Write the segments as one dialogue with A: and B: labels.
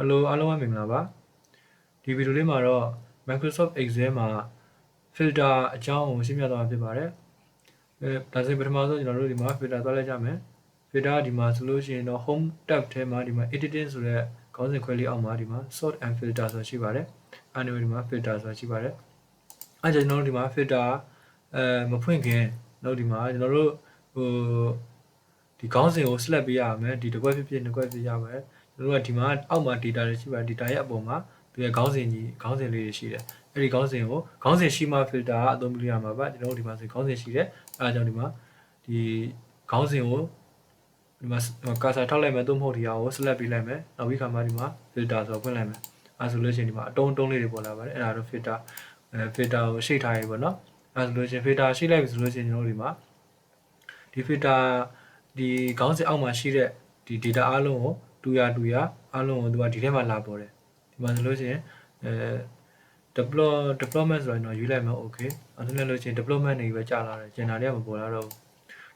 A: Hello အားလုံးပဲမင်္ဂလာပါဒီဗီဒီယိုလေးမှာတော့ Microsoft Excel မှာ filter အကြောင်းကိုရှင်းပြသွားမှာဖြစ်ပါတယ်ဒါဆိုရင်ပထမဆုံးကျွန်တော်တို့ဒီမှာ filter သွားလိုက်ကြမယ် filter ဒီမှာဆိုလို့ရှိရင်တော့ home tab ထဲမှာဒီမှာ editing ဆိုတဲ့ခေါင်းစဉ်ခွဲလေးအောက်မှာဒီမှာ sort and filter ဆိုတာရှိပါတယ်အဲ့ဒီဒီမှာ filter ဆိုတာရှိပါတယ်အဲ့ကျွန်တော်တို့ဒီမှာ filter မဖွင့်ခင်တော့ဒီမှာကျွန်တော်တို့ဒီခေါင်းစဉ်ကို select ပေးရမယ်ဒီတစ်ခွက်ဖြစ်ဖြစ်နှစ်ခွက်ဖြစ်ရမယ်ကျွန်တော်တို့ကဒီမှာအောက်မှာ data တွေရှိပါတယ် data ရဲ့အပေါ်မှာသူရဲ့ခေါင်းစဉ်လေးတွေရှိတယ်အဲ့ဒီခေါင်းစဉ်ကိုခေါင်းစဉ်ရှိမှ filter ကအသုံးပြုရမှာပါကျွန်တော်တို့ဒီမှာဆိုခေါင်းစဉ်ရှိတယ်အဲဒါကြောင့်ဒီမှာဒီခေါင်းစဉ်ကိုဒီမှာ cursor ထောက်လိုက်မယ်သို့မဟုတ်ဒီဟာကို select ပေးလိုက်မယ်နောက်ပြီးခါမှဒီမှာ filter ဆိုဖွင့်လိုက်မယ်အဲဆိုလို့ရှိရင်ဒီမှာအတုံးလေးတွေပေါ်လာပါတယ်အဲ့ဒါတော့ filter ကိုရှိတ်ထားရပေါ့နော်အဲဆိုလို့ရှိရင် filter ရှိလိုက်ပြီဆိုလို့ရှိရင်ကျွန်တော်တို့ဒီမှာဒီ filter ဒီခေါင်းစဉ်အောက်မှာရှိတဲ့ဒီ data အားလုံးကိုတူရအားလုံးကိုသူကဒီထဲမှာလာပေါ်တယ်ဒီမှာဆိုလို့ရှိရင်deployment ဆိုရင်တော့ယူလိုက်မယ် okay အဲ့ဒါလည်းလို့ရှိရင် deployment နေပဲကြာလာတယ်ကျန်တာတွေကမပေါ်လာတော့ဘူး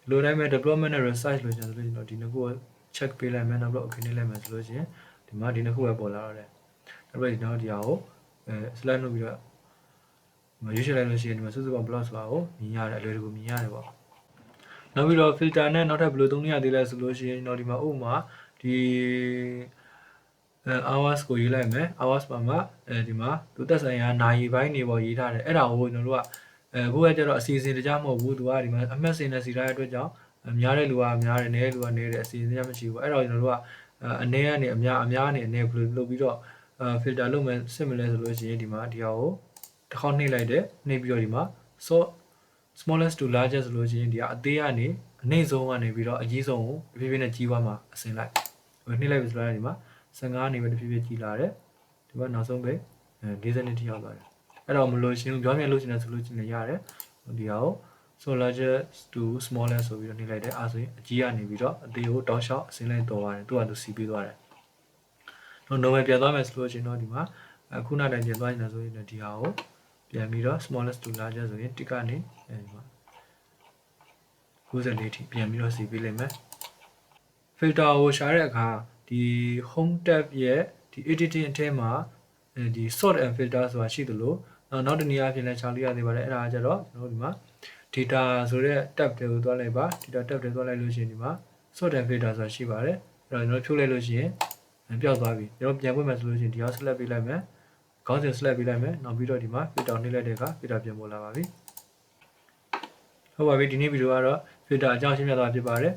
A: ဒီလိုတိုင်းပဲ deployment နဲ့ resize လို့ကျွန်တော်ဆိုလို့ဒီနှစ်ခုကို check ပေးလိုက်မယ်နောက်တော့ okay နေလိုက်မယ်ဆိုလို့ရှိရင်ဒီမှာဒီနှစ်ခုပဲပေါ်လာတော့တယ်နောက်ပြီးတော့ဒီဟာကိုslide လုပ်ပြီးတော့ရွေးချယ်လိုက်လို့ရှိရင်ဒီမှာစုစုပေါင်း block ဆိုတာကိုမြင်ရတယ်အလွယ်တကူမြင်ရတယ်ပေါ့နောက်ပြီးတော့ filter နဲ့နောက်ထပ်ဘယ်လိုသုံးရသေးလဲဆိုလို့ရှိရင်တော့ဒီမှာဥပမာဒီ hours ကိုရေးလိုက်မယ် hours မှာဒီမှာသူသက်ဆိုင်ရာနာရီပိုင်းနေပေါ်ရေးထားတယ်အဲ့ဒါကိုကျွန်တော်တို့ကအခုကကျတော့အစီအစဉ်တကြားမဟုတ်ဘူးသူကဒီမှာအမှတ်စဉ်နဲ့စီထားတဲ့အတွက်ကြောင့်များတဲ့လူကများတယ်နည်းတဲ့လူကနည်းတယ်အစီအစဉ်တမရှိဘူးအဲ့တော့ကျွန်တော်တို့ကအနည်းကနေအများကနေအနည်းဘယ်လိုလုပ်ပြီးတော့filter လုပ်မယ်စစ်မလဲဆိုလို့ရှိရင်ဒီမှာဒီဟာကိုတစ်ခေါက်နှိပ်လိုက်တယ်နှိပ်ပြီးတော့ဒီမှာ smallest to largest ဆိုလို့ရှိရင်ဒီကအသေးကနေအနှိမ့်ဆုံးကနေပြီးတော့အကြီးဆုံးကိုတဖြည်းဖြည်းနဲ့ကြီးသွားမှာအစင်လိုက်နှိပ်လိုက်ပြီဆိုတော့ဒီမှာ15နေပဲတဖြည်းဖြည်းကြီးလာတယ်ဒီမှာနောက်ဆုံးပဲ40နှစ်ထိရောက်သွားတယ်အဲ့တော့မလို့ရှင်းပြောင်းပြန်လို့ရှင်းတယ်ဆိုလို့ရှင်းနေရတယ်ဒီဟာကို so largest to smallest ဆိုပြီးတော့နှိပ်လိုက်တယ်အဲဆိုရင်အကြီးကနေပြီးတော့အသေးကိုတောက်လျှောက်အစင်လိုက်တော်သွားတယ်သူကသူစီးပေးသွားတယ်တော့ normal ပြန်သွားမယ်ဆိုလို့ရှင်းတော့ဒီမှာခုနတိုင်းပြန်သွားနေတာဆိုရင်ဒီဟာကိုပြန်ပြီးတော့ smallest to largest ဆိုရင်တစ်ကနေဒီမှာ94ထိပြန်ပြီးတော့စီးပေးလိုက်မယ် filter ကိုရှာတဲ့အခါဒီ home tab ရဲ့ဒီ editing အထဲမှာဒီ sort and filter ဆိုတာရှိသလိုနောက်တစ်နည်းအားဖြင့်လည်းခြားလို့ရသေးပါတယ်အဲ့ဒါကကြတော့ကျွန်တော်တို့ဒီမှာ data ဆိုတဲ့ tab တွေကိုသွားလိုက်ပါ data tab တွေသွားလိုက်လို့ရှိရင်ဒီမှာ sort and filter ဆိုတာရှိပါတယ်အဲ့တော့ကျွန်တော်ဖြုတ်လိုက်လို့ရှိရင်ပျောက်သွားပြီကျွန်တော်ပြန်ဖွင့်မယ်ဆိုလို့ရှိရင်ဒီဟာ select ပေးလိုက်မယ်ခေါင်းစဉ် select ပေးလိုက်မယ်နောက်ပြီးတော့ဒီမှာ filter နှိပ်လိုက်တဲ့အခါ filter ပြန်ပေါ်လာပါပြီဟုတ်ပါပြီဒီနေ့ဗီဒီယိုကတော့ filter အကြောင်းရှင်းပြသွားဖြစ်ပါတယ်